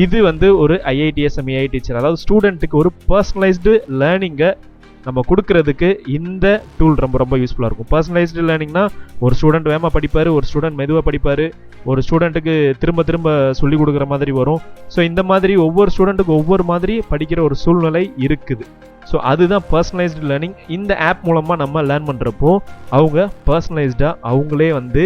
இது வந்து ஒரு IITSM AI டீச்சர், அதாவது ஸ்டூடெண்ட்டுக்கு ஒரு பர்சனலைஸ்டு லேர்னிங்கை நம்ம கொடுக்கறதுக்கு இந்த டூல் ரொம்ப ரொம்ப யூஸ்ஃபுல்லாக இருக்கும். பர்சனலைஸ்டு லேர்னிங்னா ஒரு ஸ்டூடெண்ட் வேகமாக படிப்பார், ஒரு ஸ்டூடெண்ட் மெதுவாக படிப்பார், ஒரு ஸ்டூடெண்ட்டுக்கு திரும்ப திரும்ப சொல்லிக் கொடுக்குற மாதிரி வரும். ஸோ இந்த மாதிரி ஒவ்வொரு ஸ்டூடெண்ட்டுக்கு ஒவ்வொரு மாதிரி படிக்கிற ஒரு சூழ்நிலை இருக்குது. ஸோ அதுதான் பர்சனலைஸ்டு லேர்னிங். இந்த ஆப் மூலமாக நம்ம லேர்ன் பண்ணுறப்போ அவங்க பர்சனலைஸ்டாக அவங்களே வந்து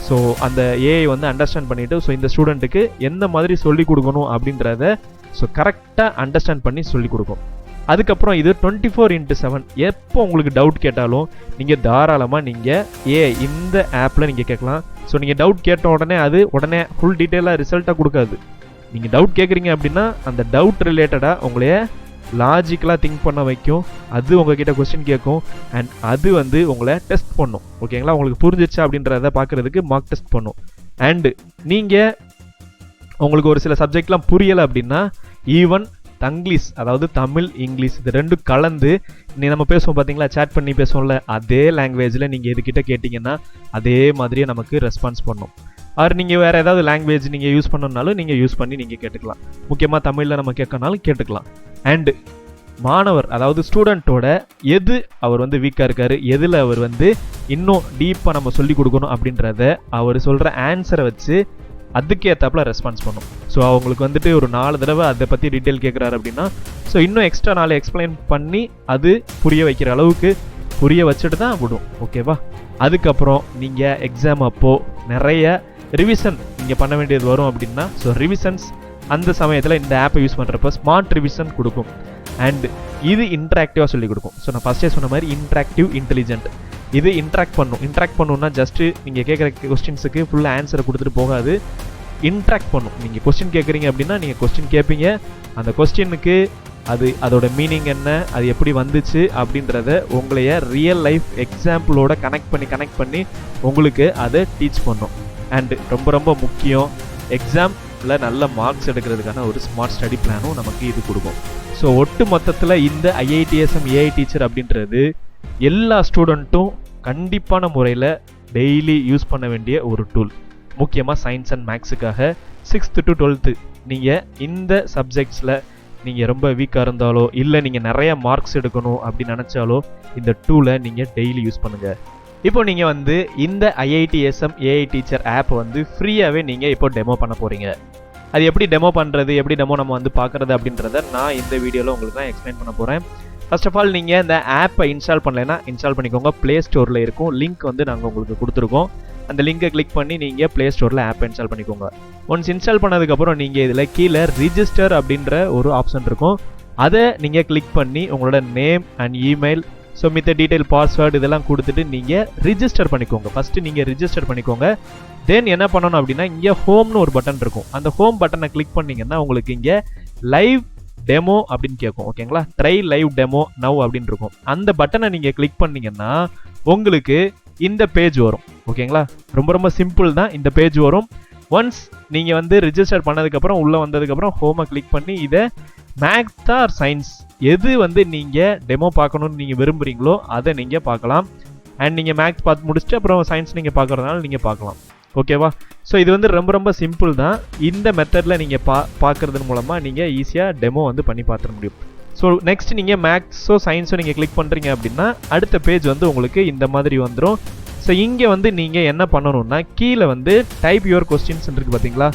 ஸோ அந்த ஏஐ வந்து அண்டர்ஸ்டாண்ட் பண்ணிவிட்டு ஸோ இந்த ஸ்டூடெண்ட்டுக்கு எந்த மாதிரி சொல்லிக் கொடுக்கணும் அப்படின்றத ஸோ கரெக்டாக அண்டர்ஸ்டாண்ட் பண்ணி சொல்லிக் கொடுக்கும். அதுக்கப்புறம் இது 24/7 எப்போ உங்களுக்கு டவுட் கேட்டாலும் நீங்கள் தாராளமாக நீங்கள் ஏஐ இந்த ஆப்பில் நீங்கள் கேட்கலாம். ஸோ நீங்கள் டவுட் கேட்ட உடனே ஃபுல் டீட்டெயிலாக ரிசல்ட்டாக கொடுக்காது. நீங்கள் டவுட் கேட்குறீங்க அப்படின்னா அந்த டவுட் ரிலேட்டடாக உங்களைய லாஜிக்கலாக திங்க் பண்ண வைக்கும். அது உங்ககிட்ட கொஸ்டின் கேட்கும் அண்ட் அது வந்து உங்களை டெஸ்ட் பண்ணும். ஓகேங்களா, உங்களுக்கு புரிஞ்சிச்சா அப்படின்றத பார்க்குறதுக்கு மார்க் டெஸ்ட் பண்ணும். அண்டு நீங்கள் உங்களுக்கு ஒரு சில சப்ஜெக்ட்லாம் புரியலை அப்படின்னா ஈவன் தங்கிலீஷ், அதாவது தமிழ் இங்கிலீஷ் இது ரெண்டும் கலந்து நீ நம்ம பேசுவோம் பார்த்தீங்களா, சேட் பண்ணி பேசுவோம்ல, அதே லாங்குவேஜில் நீங்கள் எதுக்கிட்ட கேட்டிங்கன்னா அதே மாதிரியே நமக்கு ரெஸ்பான்ஸ் பண்ணும். ஆர் நீங்கள் வேறு ஏதாவது லாங்குவேஜ் நீங்கள் யூஸ் பண்ணணுன்னாலும் நீங்கள் யூஸ் பண்ணி நீங்கள் கேட்டுக்கலாம். முக்கியமாக தமிழில் நம்ம கேட்கனாலும் கேட்டுக்கலாம். அண்டு மாணவர், அதாவது ஸ்டூடெண்ட்டோட எது அவர் வந்து வீக்காக இருக்கார், எதில் அவர் வந்து இன்னும் டீப்பாக நம்ம சொல்லிக் கொடுக்கணும் அப்படின்றத அவர் சொல்கிற ஆன்சரை வச்சு அதுக்கேற்றாப்புல ரெஸ்பான்ஸ் பண்ணும். ஸோ அவங்களுக்கு வந்துட்டு ஒரு 4 தடவை அதை பற்றி டீட்டெயில் கேட்குறாரு அப்படின்னா ஸோ இன்னும் எக்ஸ்ட்ரா 4 எக்ஸ்பிளைன் பண்ணி அது புரிய வைக்கிற அளவுக்கு புரிய வச்சுட்டு தான் விடும். ஓகேவா, அதுக்கப்புறம் நீங்கள் எக்ஸாம் அப்போது நிறைய ரிவிஷன் நீங்கள் பண்ண வேண்டியது வரும் அப்படின்னா ஸோ ரிவிஷன்ஸ் அந்த சமயத்தில் இந்த ஆப்பை யூஸ் பண்ணுறப்ப ஸ்மார்ட் ரிவிஷன் கொடுக்கும். அண்ட் இது இன்ட்ராக்டிவாக சொல்லிக் கொடுக்கும். ஸோ நான் ஃபஸ்ட்டே சொன்ன மாதிரி இன்ட்ராக்டிவ் இன்டெலிஜென்ட். இது இன்ட்ராக்ட் பண்ணணும்னா ஜஸ்ட்டு நீங்கள் கேட்குற கொஸ்டின்ஸுக்கு ஃபுல்லாக ஆன்சரை கொடுத்துட்டு போகாது, இன்ட்ராக்ட் பண்ணும். நீங்கள் கொஸ்டின் கேட்குறீங்க அப்படின்னா நீங்கள் கொஸ்டின் கேட்பீங்க, அந்த கொஸ்டினுக்கு அதோட மீனிங் என்ன, அது எப்படி வந்துச்சு அப்படின்றத உங்களைய ரியல் லைஃப் எக்ஸாம்பிளோட கனெக்ட் பண்ணி உங்களுக்கு அதை டீச் பண்ணும். அண்டு ரொம்ப ரொம்ப முக்கியம், எக்ஸாமில் நல்ல மார்க்ஸ் எடுக்கிறதுக்கான ஒரு ஸ்மார்ட் ஸ்டடி பிளானும் நமக்கு இது கொடுக்கும். ஸோ ஒட்டு மொத்தத்தில் இந்த IITSM AI டீச்சர் அப்படின்றது எல்லா ஸ்டூடெண்ட்டும் கண்டிப்பான முறையில் டெய்லி யூஸ் பண்ண வேண்டிய ஒரு டூல். முக்கியமாக science and மேக்ஸுக்காக 6th to 12th நீங்கள் இந்த சப்ஜெக்ட்ஸில் நீங்கள் ரொம்ப வீக்காக இருந்தாலோ இல்லை நீங்கள் நிறைய மார்க்ஸ் எடுக்கணும் அப்படின்னு நினச்சாலோ இந்த டூலை நீங்கள் டெய்லி யூஸ் பண்ணுங்கள். இப்போ நீங்கள் வந்து இந்த IITSM AI டீச்சர் ஆப் வந்து ஃப்ரீயாகவே நீங்கள் இப்போ டெமோ பண்ண போகிறீங்க. அது எப்படி டெமோ பண்ணுறது, எப்படி டெமோ நம்ம வந்து பார்க்குறது அப்படின்றத நான் இந்த வீடியோவில் உங்களுக்கு நான் எக்ஸ்பிளைன் பண்ண போகிறேன். ஃபர்ஸ்ட் ஆஃப் ஆல் நீங்கள் இந்த ஆப்பை இன்ஸ்டால் பண்ணலைன்னா இன்ஸ்டால் பண்ணிக்கோங்க. ப்ளே ஸ்டோரில் இருக்கும், லிங்க் வந்து நாங்கள் உங்களுக்கு கொடுத்துருக்கோம். அந்த லிங்கை கிளிக் பண்ணி நீங்கள் ப்ளே ஸ்டோரில் ஆப்பை இன்ஸ்டால் பண்ணிக்கோங்க. ஒன்ஸ் இன்ஸ்டால் பண்ணதுக்கப்புறம் நீங்கள் இதில் கீழே ரிஜிஸ்டர் அப்படின்ற ஒரு ஆப்ஷன் இருக்கும், அதை நீங்கள் கிளிக் பண்ணி உங்களோட நேம் அண்ட் இமெயில் ஸோ மித்த டீட்டெயில் பாஸ்வேர்டு இதெல்லாம் கொடுத்துட்டு நீங்கள் ரிஜிஸ்டர் பண்ணிக்கோங்க. ஃபஸ்ட்டு நீங்கள் ரிஜிஸ்டர் பண்ணிக்கோங்க. தென் என்ன பண்ணணும் அப்படின்னா இங்கே ஹோம்னு ஒரு பட்டன் இருக்கும், அந்த ஹோம் பட்டனை கிளிக் பண்ணிங்கன்னா உங்களுக்கு இங்கே லைவ் டெமோ அப்படின்னு கேட்கும். ஓகேங்களா, ட்ரை லைவ் டெமோ நவ் அப்படின்னு இருக்கும். அந்த பட்டனை நீங்கள் கிளிக் பண்ணிங்கன்னா உங்களுக்கு இந்த பேஜ் வரும். ஓகேங்களா, ரொம்ப ரொம்ப சிம்பிள் தான், இந்த பேஜ் வரும். ஒன்ஸ் நீங்கள் வந்து ரிஜிஸ்டர் பண்ணதுக்கப்புறம் உள்ளே வந்ததுக்கப்புறம் ஹோமை கிளிக் பண்ணி இதை மேக்ஸ் ஆர் சயின்ஸ் எது வந்து நீங்கள் டெமோ பார்க்கணுன்னு நீங்கள் விரும்புகிறீங்களோ அதை நீங்கள் பார்க்கலாம். அண்ட் நீங்கள் மேக்ஸ் பார்த்து முடிச்சுட்டு அப்புறம் சயின்ஸ் நீங்கள் பார்க்குறதுனால நீங்கள் பார்க்கலாம். ஓகேவா, ஸோ இது வந்து ரொம்ப ரொம்ப சிம்பிள் தான். இந்த மெத்தடில் நீங்கள் பார்க்குறது மூலமாக நீங்கள் ஈஸியாக டெமோ வந்து பண்ணி பார்த்துட முடியும். ஸோ நெக்ஸ்ட் நீங்கள் மேக்ஸோ சயின்ஸோ நீங்கள் கிளிக் பண்ணுறீங்க அப்படின்னா அடுத்த பேஜ் வந்து உங்களுக்கு இந்த மாதிரி வந்துடும். ஸோ இங்கே வந்து நீங்கள் என்ன பண்ணணும்னா கீழே வந்து டைப் யுவர் கொஸ்டின்ஸ் இருக்குது பார்த்தீங்களா,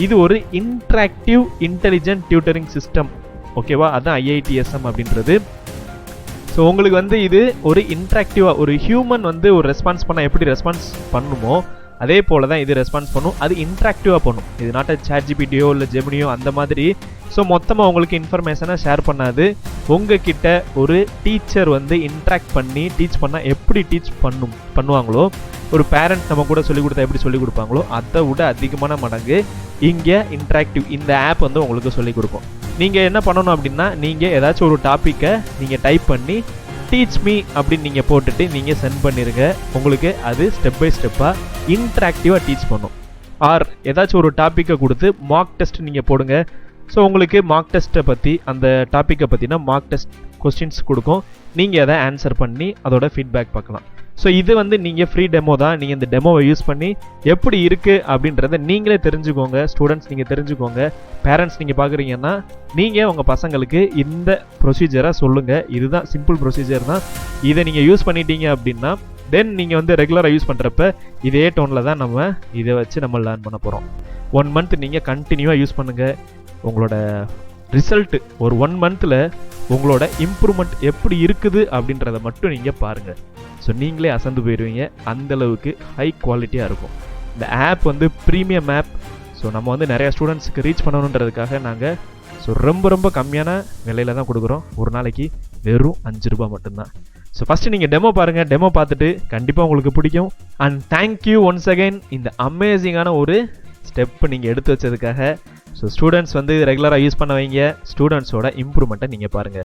இது ஒரு இன்ட்ராக்டிவ் இன்டெலிஜென்ட் டியூட்டரிங் சிஸ்டம். ஓகேவா, அதுதான் IITSM அப்படின்றது. ஸோ உங்களுக்கு வந்து இது ஒரு இன்ட்ராக்டிவாக ஒரு ஹியூமன் வந்து ஒரு ரெஸ்பான்ஸ் பண்ணால் எப்படி ரெஸ்பான்ஸ் பண்ணுமோ அதே போல் தான் இது ரெஸ்பான்ஸ் பண்ணும். அது இன்ட்ராக்டிவாக பண்ணும். இது நாட்ட ChatGPTயோ இல்லை ஜெமினியோ அந்த மாதிரி ஸோ மொத்தமாக உங்களுக்கு இன்ஃபர்மேஷனை ஷேர் பண்ணாது. உங்ககிட்ட ஒரு டீச்சர் வந்து இன்ட்ராக்ட் பண்ணி டீச் பண்ணால் எப்படி டீச் பண்ணுவாங்களோ, ஒரு பேரண்ட் நம்ம கூட சொல்லிக் கொடுத்தா எப்படி சொல்லிக் கொடுப்பாங்களோ அதை விட அதிகமான மடங்கு இங்கே இன்ட்ராக்டிவ் இந்த ஆப் வந்து உங்களுக்கு சொல்லிக் கொடுக்கும். நீங்கள் என்ன பண்ணணும் அப்படின்னா நீங்கள் ஏதாச்சும் ஒரு டாப்பிக்கை நீங்கள் டைப் பண்ணி டீச் மீ அப்படின்னு நீங்கள் போட்டுட்டு நீங்கள் சென்ட் பண்ணிடுங்க. உங்களுக்கு அது ஸ்டெப் பை ஸ்டெப்பாக இன்ட்ராக்டிவாக டீச் பண்ணும். ஆர் ஏதாச்சும் ஒரு டாப்பிக்கை கொடுத்து மார்க் டெஸ்ட் நீங்கள் போடுங்க. ஸோ உங்களுக்கு மார்க் டெஸ்ட்டை பற்றி அந்த டாப்பிக்கை பற்றினா மார்க் டெஸ்ட் கொஸ்டின்ஸ் கொடுக்கும். நீங்கள் அதை ஆன்சர் பண்ணி அதோட ஃபீட்பேக் பார்க்கலாம். ஸோ இது வந்து நீங்கள் ஃப்ரீ டெமோ தான். நீங்கள் இந்த டெமோவை யூஸ் பண்ணி எப்படி இருக்குது அப்படின்றத நீங்களே தெரிஞ்சுக்கோங்க. ஸ்டூடெண்ட்ஸ் நீங்கள் தெரிஞ்சுக்கோங்க. பேரண்ட்ஸ் நீங்கள் பார்க்குறீங்கன்னா நீங்கள் உங்கள் பசங்களுக்கு இந்த ப்ரொசீஜரை சொல்லுங்கள். இதுதான் சிம்பிள் ப்ரொசீஜர் தான். இதை நீங்கள் யூஸ் பண்ணிட்டீங்க அப்படின்னா தென் நீங்கள் வந்து ரெகுலராக யூஸ் பண்ணுறப்ப இதே டோனில் தான் நம்ம இதை வச்சு நம்ம லேர்ன் பண்ண போகிறோம். 1 மந்த் நீங்கள் கண்டினியூவாக யூஸ் பண்ணுங்கள். உங்களோட ரிசல்ட்டு ஒரு 1 மந்தில் உங்களோட இம்ப்ரூவ்மெண்ட் எப்படி இருக்குது அப்படின்றத மட்டும் நீங்கள் பாருங்கள். ஸோ நீங்களே அசந்து போயிடுவீங்க. அந்தளவுக்கு ஹை குவாலிட்டியாக இருக்கும். இந்த ஆப் வந்து ப்ரீமியம் ஆப். ஸோ நம்ம வந்து நிறையா ஸ்டூடெண்ட்ஸுக்கு ரீச் பண்ணணுன்றதுக்காக நாங்கள் ரொம்ப கம்மியான விலையில் தான் கொடுக்குறோம். ஒரு நாளைக்கு வெறும் 5 ரூபா மட்டும்தான். ஸோ ஃபஸ்ட்டு நீங்கள் டெமோ பாருங்கள். டெமோ பார்த்துட்டு கண்டிப்பாக உங்களுக்கு பிடிக்கும். அண்ட் தேங்க்யூ ஒன்ஸ் அகைன் இந்த அமேசிங்கான ஒரு ஸ்டெப்பு நீங்கள் எடுத்து வச்சதுக்காக. ஸோ ஸ்டூடெண்ட்ஸ் வந்து ரெகுலராக யூஸ் பண்ண வைங்க. ஸ்டூடெண்ட்ஸோட இம்ப்ரூவ்மெண்ட்டை நீங்கள் பாருங்கள்.